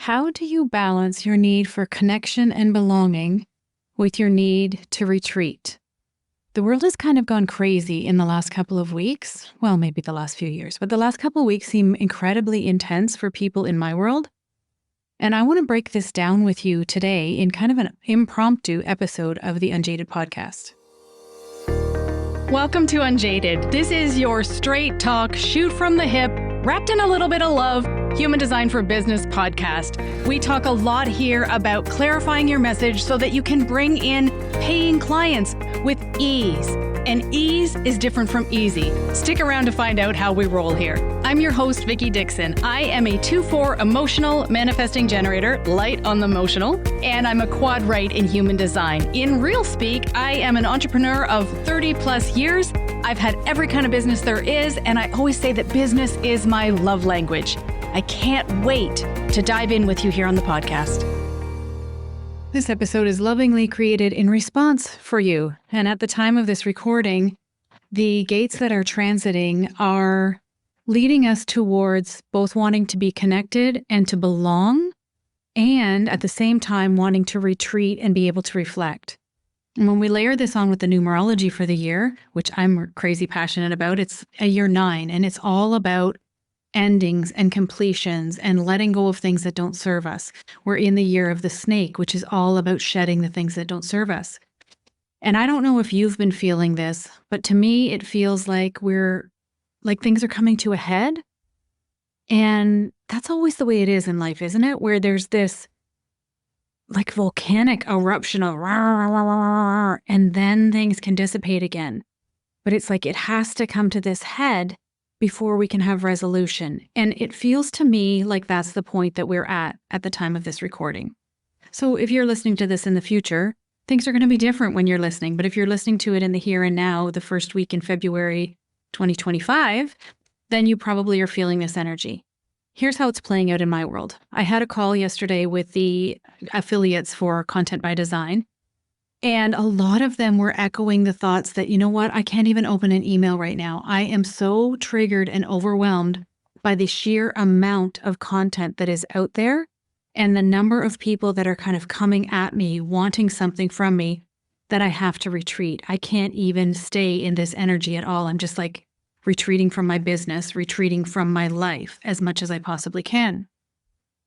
How do you balance your need for connection and belonging with your need to retreat? The world has kind of gone crazy in the last couple of weeks. Well, maybe the last few years, but the last couple of weeks seem incredibly intense for people in my world. And I want to break this down with you today in kind of an impromptu episode of the Unjaded podcast. Welcome to Unjaded. This is your straight talk, shoot from the hip, wrapped in a little bit of love, Human Design for Business podcast. We talk a lot here about clarifying your message so that you can bring in paying clients with ease. And ease is different from easy. Stick around to find out how we roll here. I'm your host, Vickie Dickson. I am a 2-4 emotional manifesting generator, light on the emotional, and I'm a quad right in human design. In real speak, I am an entrepreneur of 30 plus years. I've had every kind of business there is, and I always say that business is my love language. I can't wait to dive in with you here on the podcast. This episode is lovingly created in response for you. And at the time of this recording, the gates that are transiting are leading us towards both wanting to be connected and to belong, and at the same time wanting to retreat and be able to reflect. And when we layer this on with the numerology for the year, which I'm crazy passionate about, it's a year 9, and it's all about endings and completions and letting go of things that don't serve us. We're in the year of the snake, which is all about shedding the things that don't serve us. And I don't know if you've been feeling this, but to me, it feels like things are coming to a head. And that's always the way it is in life, isn't it? Where there's this like volcanic eruption of and then things can dissipate again. But it's like it has to come to this head before we can have resolution. And it feels to me like that's the point that we're at the time of this recording. So if you're listening to this in the future, things are going to be different when you're listening. But if you're listening to it in the here and now, the first week in February 2025, then you probably are feeling this energy. Here's how it's playing out in my world. I had a call yesterday with the affiliates for Content by Design. And a lot of them were echoing the thoughts that, you know what, I can't even open an email right now. I am so triggered and overwhelmed by the sheer amount of content that is out there and the number of people that are kind of coming at me, wanting something from me, that I have to retreat. I can't even stay in this energy at all. I'm just like retreating from my business, retreating from my life as much as I possibly can.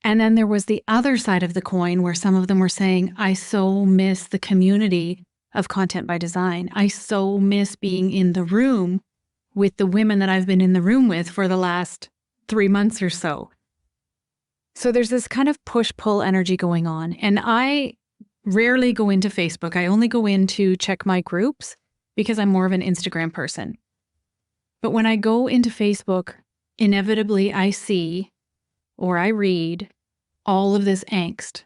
And then there was the other side of the coin where some of them were saying, I so miss the community of Content by Design. I so miss being in the room with the women that I've been in the room with for the last 3 months or so. So there's this kind of push-pull energy going on. And I rarely go into Facebook. I only go in to check my groups because I'm more of an Instagram person. But when I go into Facebook, inevitably I see or I read all of this angst.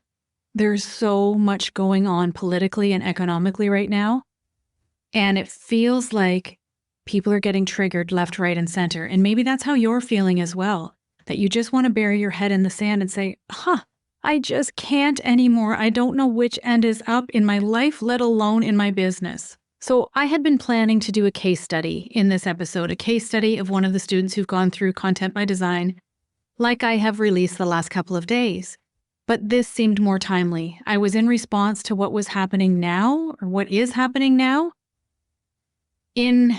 There's so much going on politically and economically right now. And it feels like people are getting triggered left, right, and center. And maybe that's how you're feeling as well, that you just want to bury your head in the sand and say, I just can't anymore. I don't know which end is up in my life, let alone in my business. So I had been planning to do a case study in this episode, a case study of one of the students who've gone through Content by Design, like I have released the last couple of days. But this seemed more timely. I was in response to what was happening now, or what is happening now, in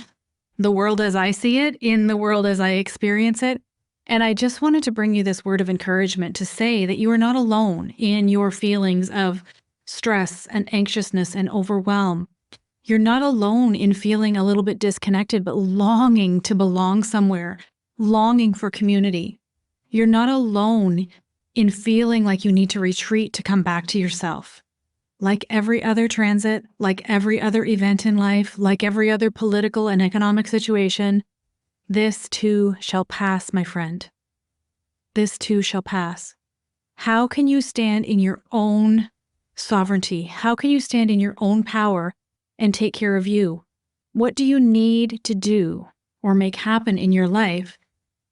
the world as I see it, in the world as I experience it. And I just wanted to bring you this word of encouragement to say that you are not alone in your feelings of stress and anxiousness and overwhelm. You're not alone in feeling a little bit disconnected, but longing to belong somewhere, longing for community. You're not alone in feeling like you need to retreat to come back to yourself. Like every other transit, like every other event in life, like every other political and economic situation, this too shall pass, my friend. This too shall pass. How can you stand in your own sovereignty? How can you stand in your own power and take care of you? What do you need to do or make happen in your life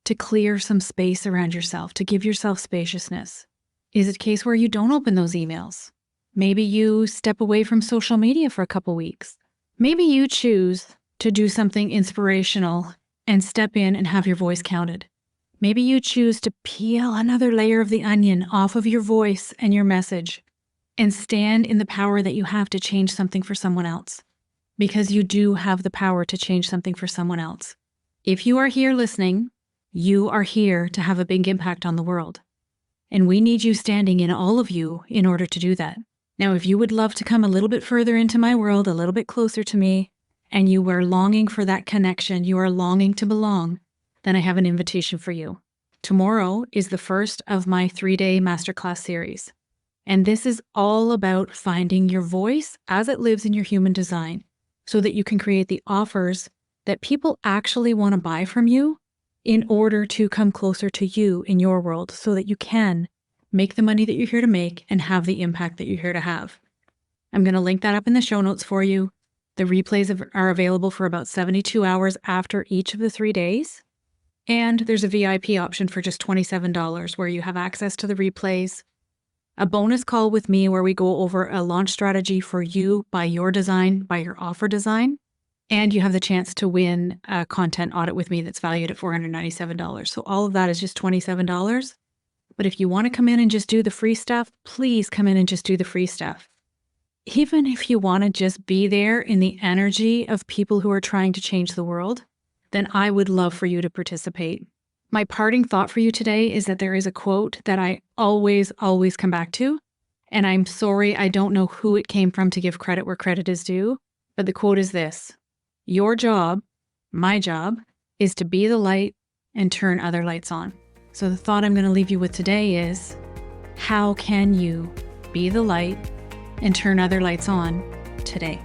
to clear some space around yourself, to give yourself spaciousness? Is it a case where you don't open those emails? Maybe you step away from social media for a couple weeks. Maybe you choose to do something inspirational and step in and have your voice counted. Maybe you choose to peel another layer of the onion off of your voice and your message and stand in the power that you have to change something for someone else, because you do have the power to change something for someone else. If you are here listening, you are here to have a big impact on the world. And we need you standing in all of you in order to do that. Now, if you would love to come a little bit further into my world, a little bit closer to me, and you are longing for that connection, you are longing to belong, then I have an invitation for you. Tomorrow is the first of my 3-day masterclass series. And this is all about finding your voice as it lives in your human design so that you can create the offers that people actually want to buy from you in order to come closer to you in your world so that you can make the money that you're here to make and have the impact that you're here to have. I'm going to link that up in the show notes for you. The replays are available for about 72 hours after each of the 3 days. And there's a VIP option for just $27 where you have access to the replays, a bonus call with me where we go over a launch strategy for you by your design, by your offer design, and you have the chance to win a content audit with me that's valued at $497. So all of that is just $27. But if you want to come in and just do the free stuff, please come in and just do the free stuff. Even if you want to just be there in the energy of people who are trying to change the world, then I would love for you to participate. My parting thought for you today is that there is a quote that I always come back to, and I'm sorry I don't know who it came from to give credit where credit is due, but the quote is this: your job, my job, is to be the light and turn other lights on. So the thought I'm going to leave you with today is, how can you be the light and turn other lights on today?